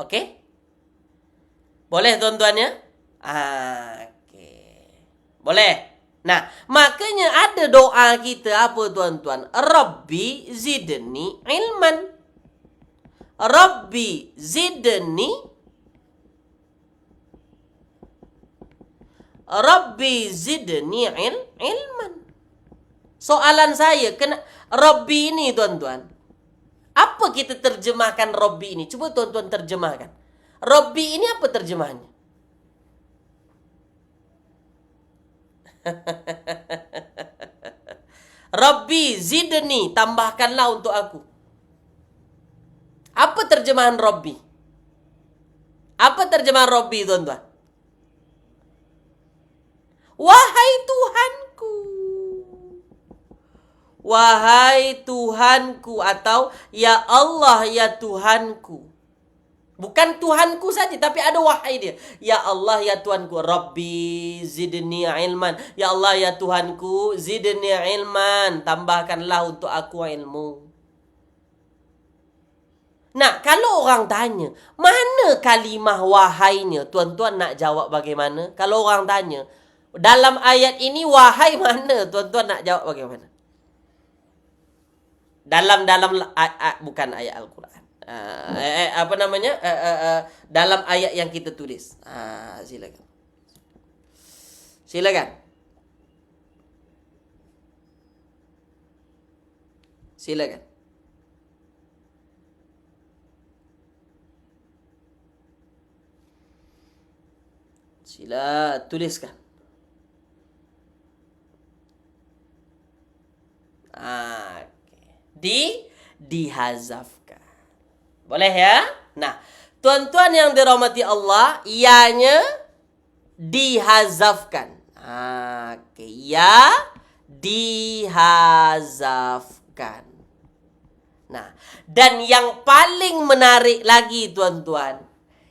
[SPEAKER 3] Okey? Boleh tuan-tuan ya? Okey. Boleh. Nah, makanya ada doa kita apa tuan-tuan? Rabbi zidni ilman. Rabbi zidni ilman. Soalan saya, Rabbi ini tuan-tuan, apa kita terjemahkan Rabbi ini? Cuba tuan-tuan terjemahkan. Rabbi ini apa terjemahannya? Rabbi zidni, tambahkanlah untuk aku. Apa terjemahan Rabbi? Apa terjemahan Rabbi tuan-tuan? Wahai Tuhanku. Wahai Tuhanku, atau ya Allah ya Tuhanku. Bukan Tuhanku saja, tapi ada wahai dia. Ya Allah ya Tuhanku. Rabbi zidni ilman. Ya Allah ya Tuhanku, zidni ilman. Tambahkanlah untuk aku ilmu. Nah, kalau orang tanya, mana kalimah wahainya? Tuan-tuan nak jawab bagaimana? Kalau orang tanya, dalam ayat ini wahai mana? Tuan-tuan nak jawab bagaimana? Dalam bukan ayat Al-Quran. Dalam ayat yang kita tulis. Silakan. Silakan. Silakan. Sila tuliskan. Dihazafkan. Boleh ya? Nah, tuan-tuan yang dirahmati Allah, ianya dihazafkan. Ya dihazafkan. Nah, dan yang paling menarik lagi tuan-tuan,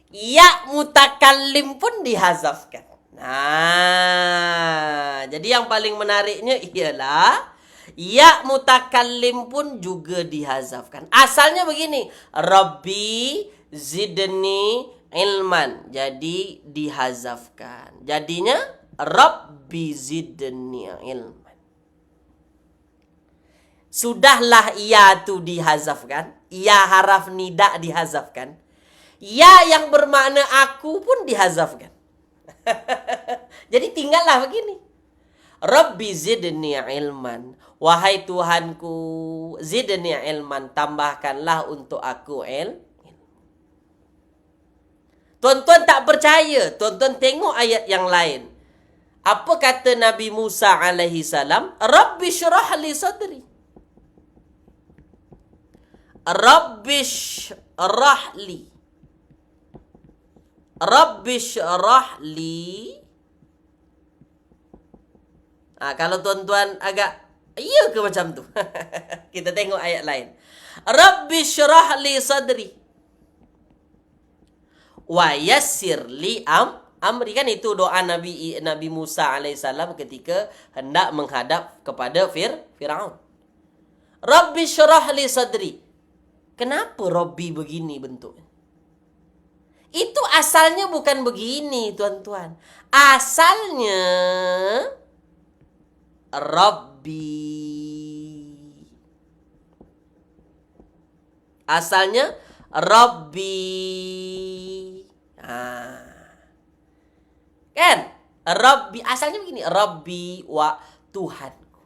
[SPEAKER 3] ya mutakallim pun dihazafkan. Nah, jadi yang paling menariknya ialah ya mutakallim pun juga dihazafkan. Asalnya begini, Rabbi zidni ilman. Jadi dihazafkan. Jadinya Rabbi zidni ilman. Sudahlah ya tu dihazafkan. Ya haraf nida dihazafkan. Ya yang bermakna aku pun dihazafkan. Jadi tinggallah begini. Rabbi zidni ilman. Wahai Tuhanku, zidni ilman, tambahkanlah untuk aku ilmu. Tuan-tuan tak percaya, tuan-tuan tengok ayat yang lain. Apa kata Nabi Musa alaihi salam? Rabbi syrah li sadri. Rabbi syrah li. Rabbi syrah li. Kalau tuan-tuan agak iya ke macam tu? Kita tengok ayat lain. Rabbi syrah li sadri wa yassir li amri. Kan itu doa Nabi Musa alaihissalam ketika hendak menghadap kepada Firaun. Rabbi syrah li sadri. Kenapa Rabbi begini bentuknya? Itu asalnya bukan begini, tuan-tuan. Asalnya Rabbi. Asalnya Rabbi. Kan? Rabbi asalnya begini, Rabbi wa Tuhanku.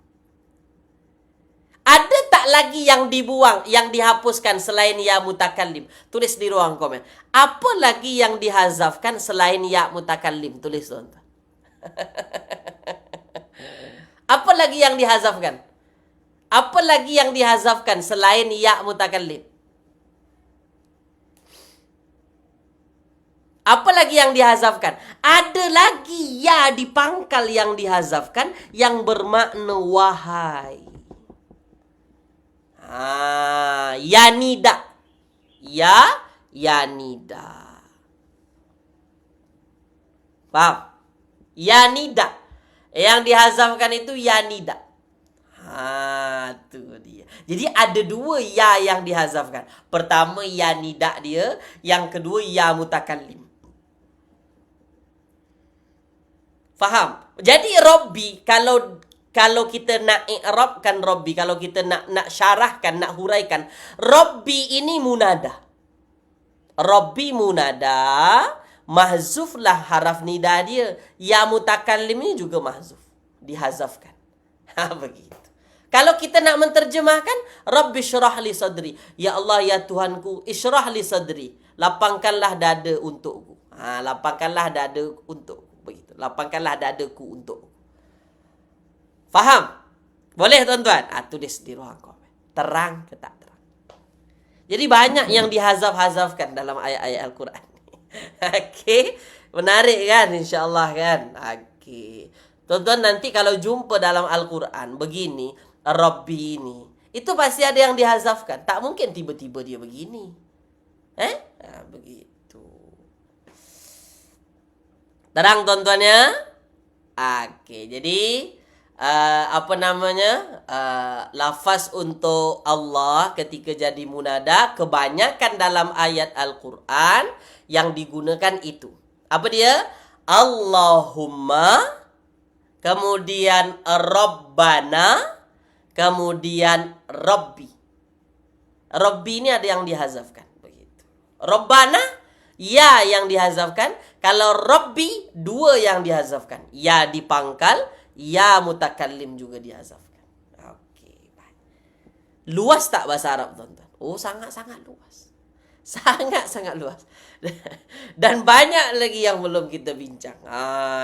[SPEAKER 3] Ada tak lagi yang dibuang, yang dihapuskan selain ya mutakallim? Tulis di ruang komen. Apa lagi yang dihazafkan selain ya mutakallim? Tulis tuan-tuan. Apa lagi yang dihazafkan? Apa lagi yang dihazafkan selain ya mutakallim? Apa lagi yang dihazafkan? Ada lagi ya di pangkal yang dihazafkan yang bermakna wahai. Ya nida. Ya nida. Paham? Ya nida. Yang dihazafkan itu ya nida. Itu dia. Jadi ada dua ya yang dihazafkan. Pertama ya nida dia, yang kedua ya mutakallim. Faham? Jadi Rabbi, kalau kita nak i'rabkan Rabbi, kalau kita nak syarahkan, nak huraikan, Rabbi ini munada. Rabbi munada, mahzuflah haraf nida dia. Ya mutakallim ini juga mahzuf, dihazafkan. Begitu. Kalau kita nak menterjemahkan, Rabbi syrah li sadri. Ya Allah, ya Tuhanku, isyrah li sadri. Lapangkanlah dada untukku. Lapangkanlah dada untukku. Begitu. Lapangkanlah dadaku untukku. Faham? Boleh tuan-tuan? Tulis di ruang komen. Terang ke tak terang? Jadi banyak yang dihazaf-hazafkan dalam ayat-ayat Al-Quran. Okey. Menarik kan? InsyaAllah kan? Okey. Tuan-tuan nanti kalau jumpa dalam Al-Quran begini, Rabbi ini, itu pasti ada yang dihazafkan. Tak mungkin tiba-tiba dia begini. Begitu. Terang tuan-tuannya? Okey, jadi lafaz untuk Allah ketika jadi munada kebanyakan dalam ayat Al-Quran yang digunakan itu. Apa dia? Allahumma, kemudian Rabbana, kemudian Rabbi. Rabbi ini ada yang dihazafkan. Begitu. Rabbana, ya yang dihazafkan. Kalau Rabbi, dua yang dihazafkan. Ya di pangkal, ya mutakallim juga dihazafkan. Okey, baik. Luas tak bahasa Arab, tuan-tuan? Oh, sangat-sangat luas. Sangat-sangat luas. Dan banyak lagi yang belum kita bincang.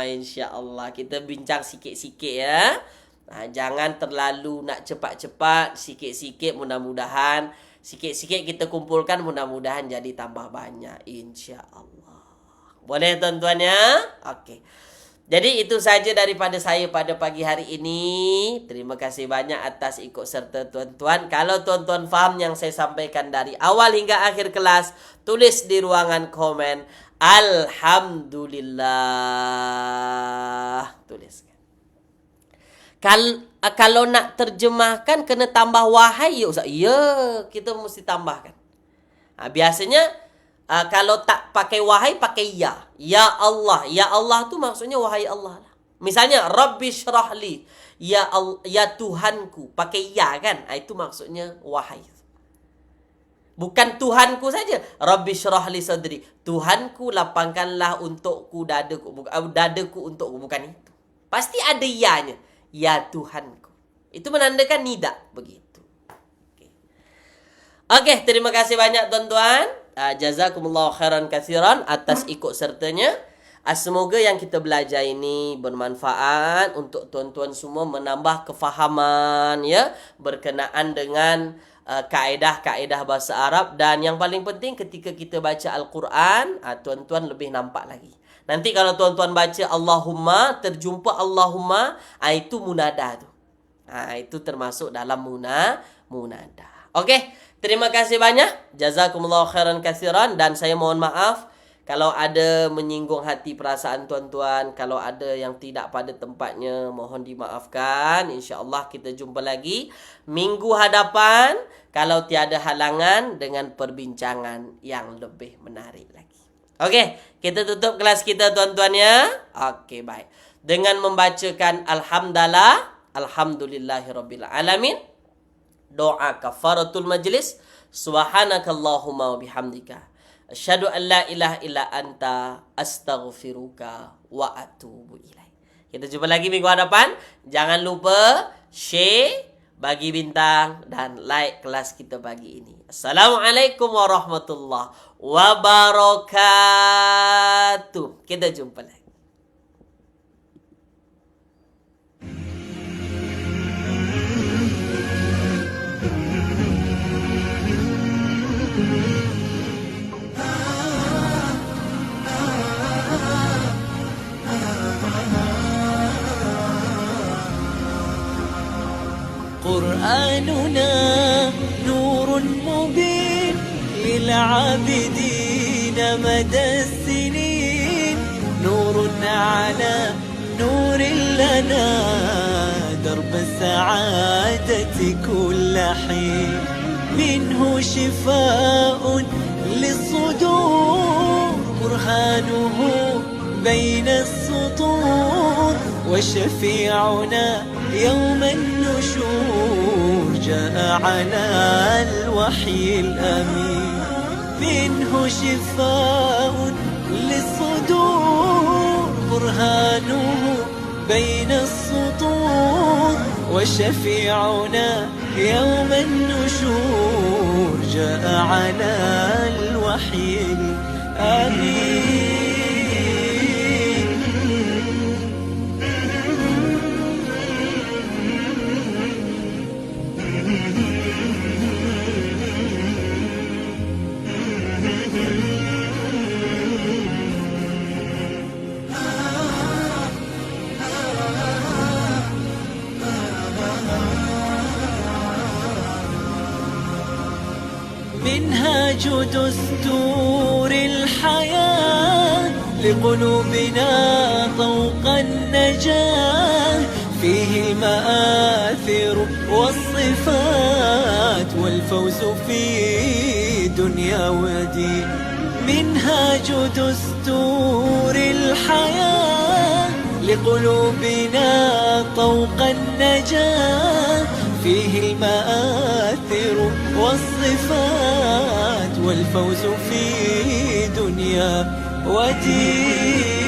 [SPEAKER 3] InsyaAllah kita bincang sikit-sikit ya. Jangan terlalu nak cepat-cepat. Sikit-sikit mudah-mudahan. Sikit-sikit kita kumpulkan, mudah-mudahan jadi tambah banyak. InsyaAllah. Boleh tuan-tuan ya? Okey. Jadi itu saja daripada saya pada pagi hari ini. Terima kasih banyak atas ikut serta tuan-tuan. Kalau tuan-tuan faham yang saya sampaikan dari awal hingga akhir kelas, tulis di ruangan komen. Alhamdulillah. Tuliskan. Kalau nak terjemahkan kena tambah wahai ya Ustaz. Ya, kita mesti tambahkan. Biasanya kalau tak pakai wahai, pakai ya. Ya Allah. Ya Allah tu maksudnya wahai Allah lah. Misalnya, Rabbi syrahli. Ya Tuhanku. Pakai ya kan? Itu maksudnya wahai. Bukan Tuhanku saja. Rabbi syrahli sadri. Tuhanku lapangkanlah untukku dadaku. Dadaku untukku. Bukan itu. Pasti ada ya-nya. Ya Tuhanku. Itu menandakan nida. Begitu. Okey, terima kasih banyak tuan-tuan. Jazakumullah khairan katsiran atas ikut sertanya. Semoga yang kita belajar ini bermanfaat untuk tuan-tuan semua, menambah kefahaman ya berkenaan dengan kaedah-kaedah bahasa Arab. Dan yang paling penting ketika kita baca Al-Quran, tuan-tuan lebih nampak lagi. Nanti kalau tuan-tuan baca Allahumma, terjumpa Allahumma, itu munada tu. Itu termasuk dalam munada. Okey. Terima kasih banyak. Jazakumullah khairan katsiran. Dan saya mohon maaf kalau ada menyinggung hati perasaan tuan-tuan. Kalau ada yang tidak pada tempatnya, mohon dimaafkan. InsyaAllah kita jumpa lagi minggu hadapan. Kalau tiada halangan dengan perbincangan yang lebih menarik lagi. Okey, kita tutup kelas kita tuan-tuan ya. Okey, baik. Dengan membacakan Alhamdulillahirabbil alamin. Doa kafaratul majlis. Subhanakallahumma wa bihamdika asyhadu an la ilaha illa anta astaghfiruka wa atubu ilaik. Kita jumpa lagi minggu hadapan. Jangan lupa share, bagi bintang, dan like kelas kita pagi ini. Assalamualaikum warahmatullahi wabarakatuh. Kita jumpa lagi.
[SPEAKER 2] قرآننا نور مبين للعابدين مدى السنين، نور على نور لنا درب السعادة كل حين، منه شفاء للصدور برهانه بين السطور، وشفيعنا يوم النشور جاء على الوحي الأمين، منه شفاء للصدور برهانه بين السطور، وشفيعنا يوم النشور جاء على الوحي الأمين. منهاج دستور الحياة لقلوبنا طوق النجاة، فيه المآثر والصفات والفوز في دنيا ودين. منهاج دستور الحياة لقلوبنا طوق النجاة، فيه المآثر والصفات والفوز في دنيا ودين.